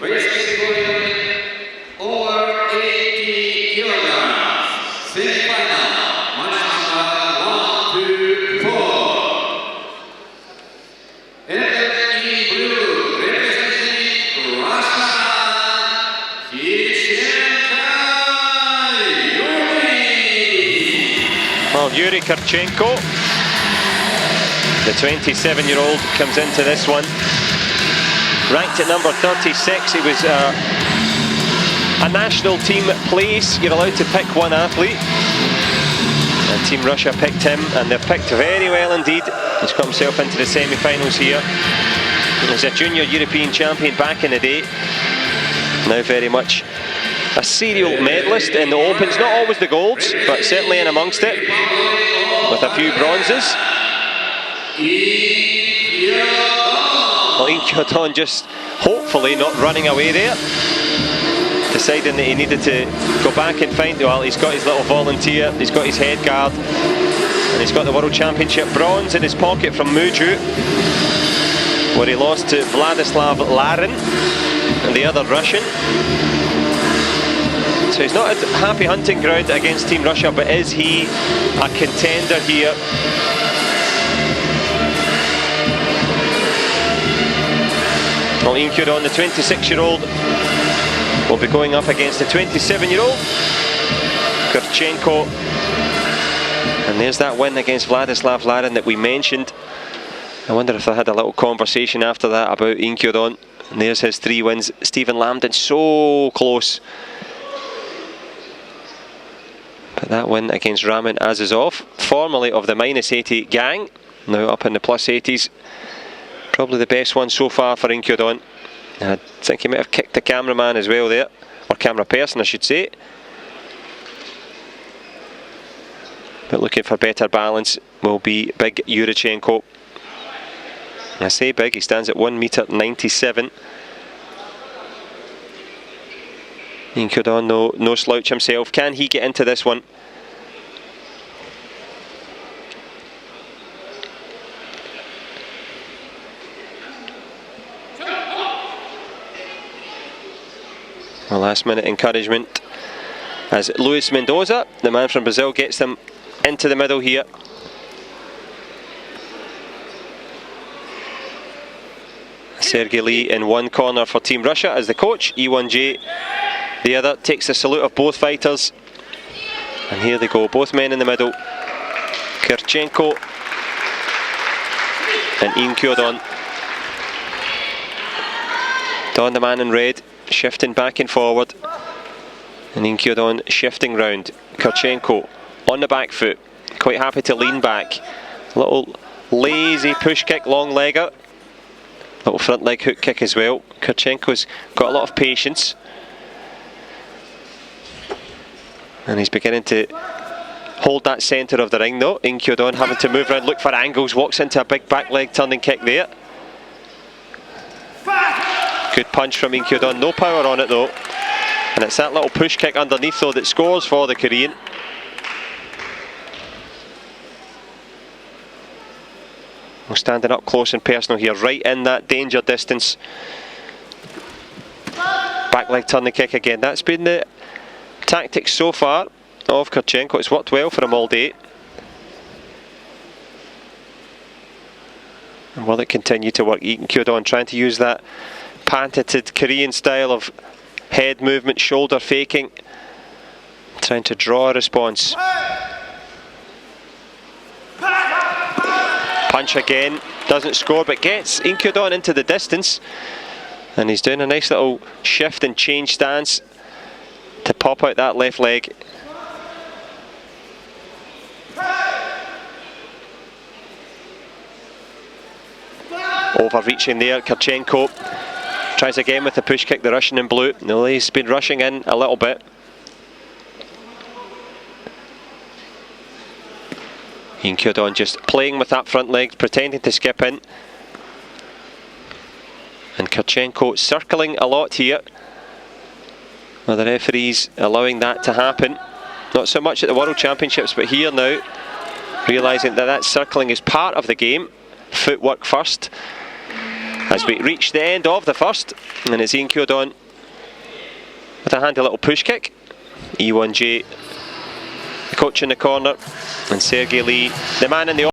Race category over 80 kilograms. Semi-final. Match number 1, 2, 4. In blue, representing Russia, Well, KIRICHENKO, the 27-year-old, comes into this one. Ranked at number 36, he was a national team place. You're allowed to pick one athlete. And Team Russia picked him, and they've picked very well indeed. He's got himself into the semi-finals here. He was a junior European champion back in the day. Now very much a serial medalist in the Opens, not always the golds, but certainly in amongst it, with a few bronzes. Well, Inkyodon just hopefully not running away there, deciding that he needed to go back and find, well, he's got his little volunteer, he's got his head guard, and he's got the World Championship bronze in his pocket from Muju, where he lost to Vladislav Larin, and the other Russian. So he's not a happy hunting ground against Team Russia, but is he a contender here? Well, Inkyodon, the 26-year-old, will be going up against the 27-year-old KIRICHENKO. And there's that win against Vladislav Larin that we mentioned. I wonder if they had a little conversation after that about Inkyodon. And there's his 3 wins. Stephen Lambden so close. But that win against Ramin Azizov, formerly of the -80 gang, now up in the +80s. Probably the best one so far for Inkyodon. I think he might have kicked the cameraman as well there, or camera person I should say. But looking for better balance will be big KIRICHENKO. I say big, he stands at 1m97. Inkyodon, no slouch himself. Can he get into this one? A last minute encouragement as Luis Mendoza, the man from Brazil, gets them into the middle here. Sergei Lee in one corner for Team Russia as the coach, E1J the other, takes the salute of both fighters. And here they go, both men in the middle. KIRICHENKO and Inkyodon. Don, the man in red, shifting back and forward. And Inkyodon shifting round. KIRICHENKO on the back foot, quite happy to lean back. Little lazy push kick, long legger. Little front leg hook kick as well. KIRICHENKO's got a lot of patience. And he's beginning to hold that centre of the ring though. Inkyodon having to move around, look for angles, walks into a big back leg turning kick there. Good punch from Inkyodon, no power on it though. And it's that little push kick underneath though that scores for the Korean. We're standing up close and personal here, right in that danger distance. Back leg turning kick again. That's been the tactics so far of KIRICHENKO. It's worked well for him all day. And will it continue to work? Inkyodon trying to use that patented Korean style of head movement, shoulder faking, trying to draw a response. Punch again, doesn't score but gets Inkyodon into the distance, and he's doing a nice little shift and change stance to pop out that left leg. Overreaching there, KIRICHENKO tries again with the push kick, the Russian in blue. No, he's been rushing in a little bit. Inkyodon just playing with that front leg, pretending to skip in. And KIRICHENKO circling a lot here. Well, the referees allowing that to happen. Not so much at the World Championships, but here now, realising that that circling is part of the game. Footwork first. as we reach the end of the first, and it's Ian Kyodon with a handy little push kick. E1J, the coach in the corner, and Sergey Lee, the man in the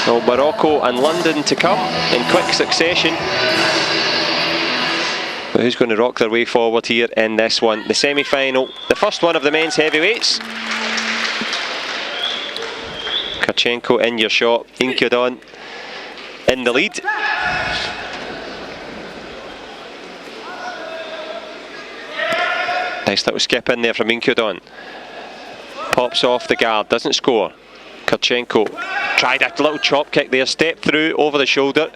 So Morocco and London to come in quick succession. But who's going to rock their way forward here in this one? The semi-final, the first one of the men's heavyweights. KIRICHENKO in your shot, Ian Kyodon in the lead. Nice little skip in there from Ian Kyodon. Pops off the guard, doesn't score. KIRICHENKO tried a little chop kick there, stepped through over the shoulder.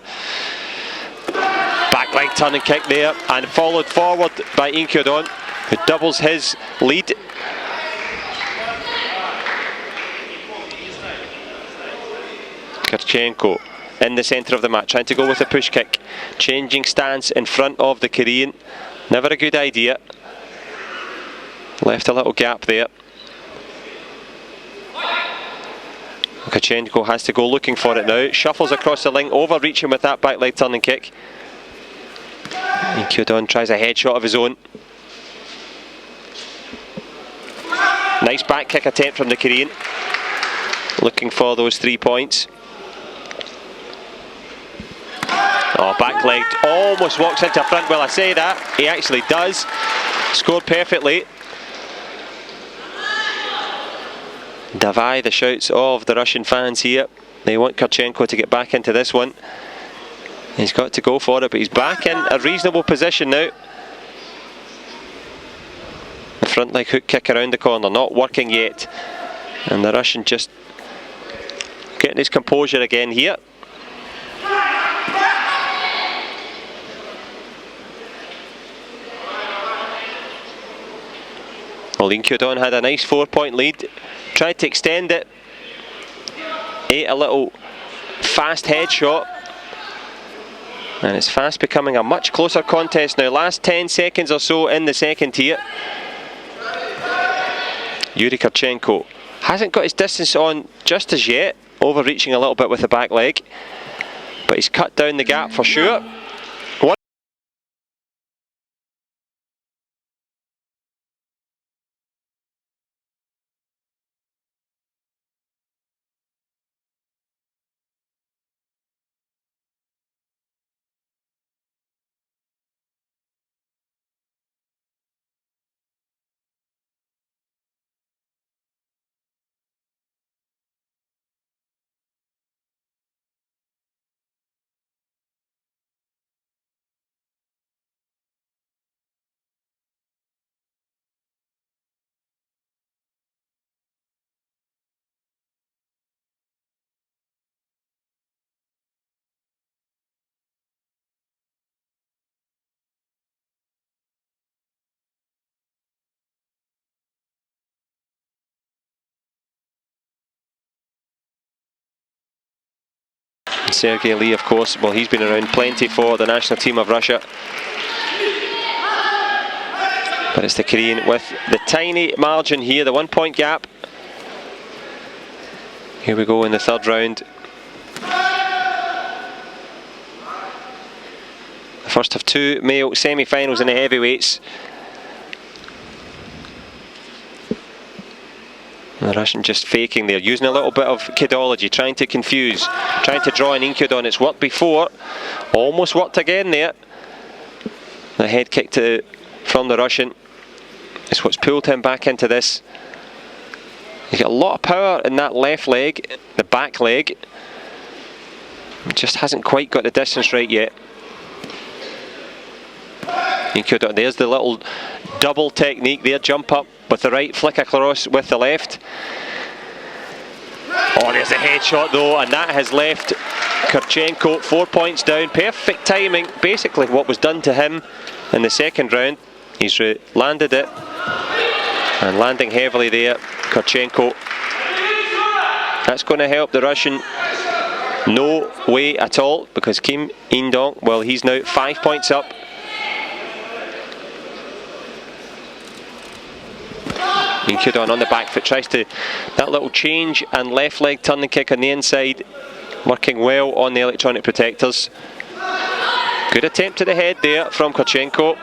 Back leg turn and kick there, and followed forward by Ian Kyodon, who doubles his lead. KIRICHENKO in the centre of the mat, trying to go with a push kick. Changing stance in front of the Korean. Never a good idea. Left a little gap there. KIRICHENKO has to go looking for it now. Shuffles across the ring, overreaching with that back leg turning kick. And Kyodon tries a headshot of his own. Nice back kick attempt from the Korean. Looking for those 3 points. Oh, back leg almost walks into front. Well, I say that, he actually does. Scored perfectly. Davai, the shouts of the Russian fans here. They want KIRICHENKO to get back into this one. He's got to go for it, but he's back in a reasonable position now. The front leg hook kick around the corner, not working yet. And the Russian just getting his composure again here. Well, Ian Kyodon had a nice 4-point lead. Tried to extend it. Ate a little fast headshot. And it's fast becoming a much closer contest now. Last 10 seconds or so in the second here. Yuri KIRICHENKO hasn't got his distance on just as yet. Overreaching a little bit with the back leg. But he's cut down the gap for sure. Sergey Lee, of course, well, he's been around plenty for the national team of Russia. But it's the Korean with the tiny margin here, the 1-point gap. Here we go in the third round. The first of 2 male semi-finals in the heavyweights. The Russian just faking there, using a little bit of kidology, trying to confuse, trying to draw an Ian Kyodon. It's worked before, almost worked again there. The head kick from the Russian is what's pulled him back into this. He's got a lot of power in that left leg, the back leg. Just hasn't quite got the distance right yet. There's the little double technique there, jump up with the right, flick across with the left. Oh, there's a headshot though, and that has left KIRICHENKO 4 points down. Perfect timing, basically what was done to him in the second round. He's landed it, and landing heavily there, KIRICHENKO. That's going to help the Russian. No way at all, because Kim In-dong, well, he's now 5 points up. In-kyudong on the back foot, tries to, that little change and left leg turning kick on the inside, working well on the electronic protectors. Good attempt to the head there from KIRICHENKO.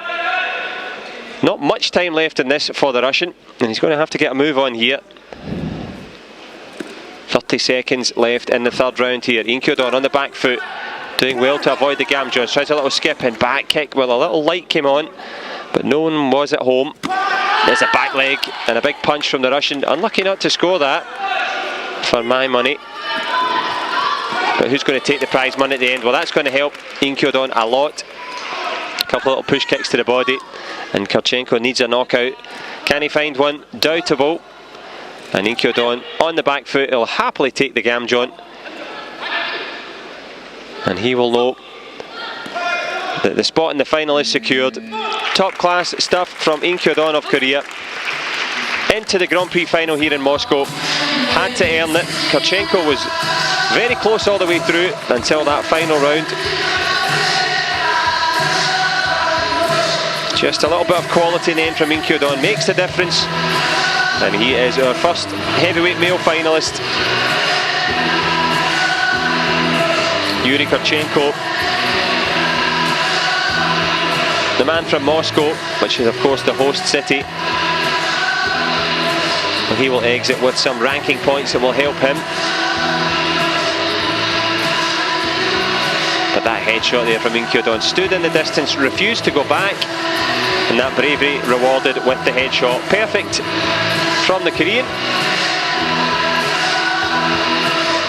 Not much time left in this for the Russian, and he's going to have to get a move on here. 30 seconds left in the third round here. In-kyudong on the back foot, doing well to avoid the gamjons. Tries a little skip and back kick. Well, a little light came on, but no one was at home. There's a back leg and a big punch from the Russian. Unlucky not to score that, for my money. But who's going to take the prize money at the end? Well, that's going to help In-kyudong a lot. A couple of little push kicks to the body, and KIRICHENKO needs a knockout. Can he find one? Doubtable. And In-kyudong on the back foot, he'll happily take the gamjon. And he will know that the spot in the final is secured. Top class stuff from In-kyudong of Korea. Into the Grand Prix final here in Moscow. Had to earn it. KIRICHENKO was very close all the way through until that final round. Just a little bit of quality in the end from In-kyudong makes the difference. And he is our first heavyweight male finalist. Yuri KIRICHENKO, the man from Moscow, which is of course the host city. Well, he will exit with some ranking points that will help him. But that headshot there from In-kyudong stood in the distance, refused to go back, and that bravery rewarded with the headshot. Perfect from the Korean.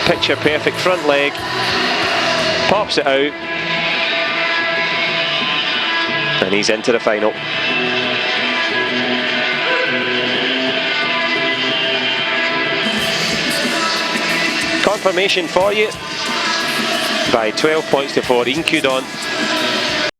Picture perfect front leg. Pops it out. And he's into the final. Confirmation for you by 12 points to 4. In-kyudong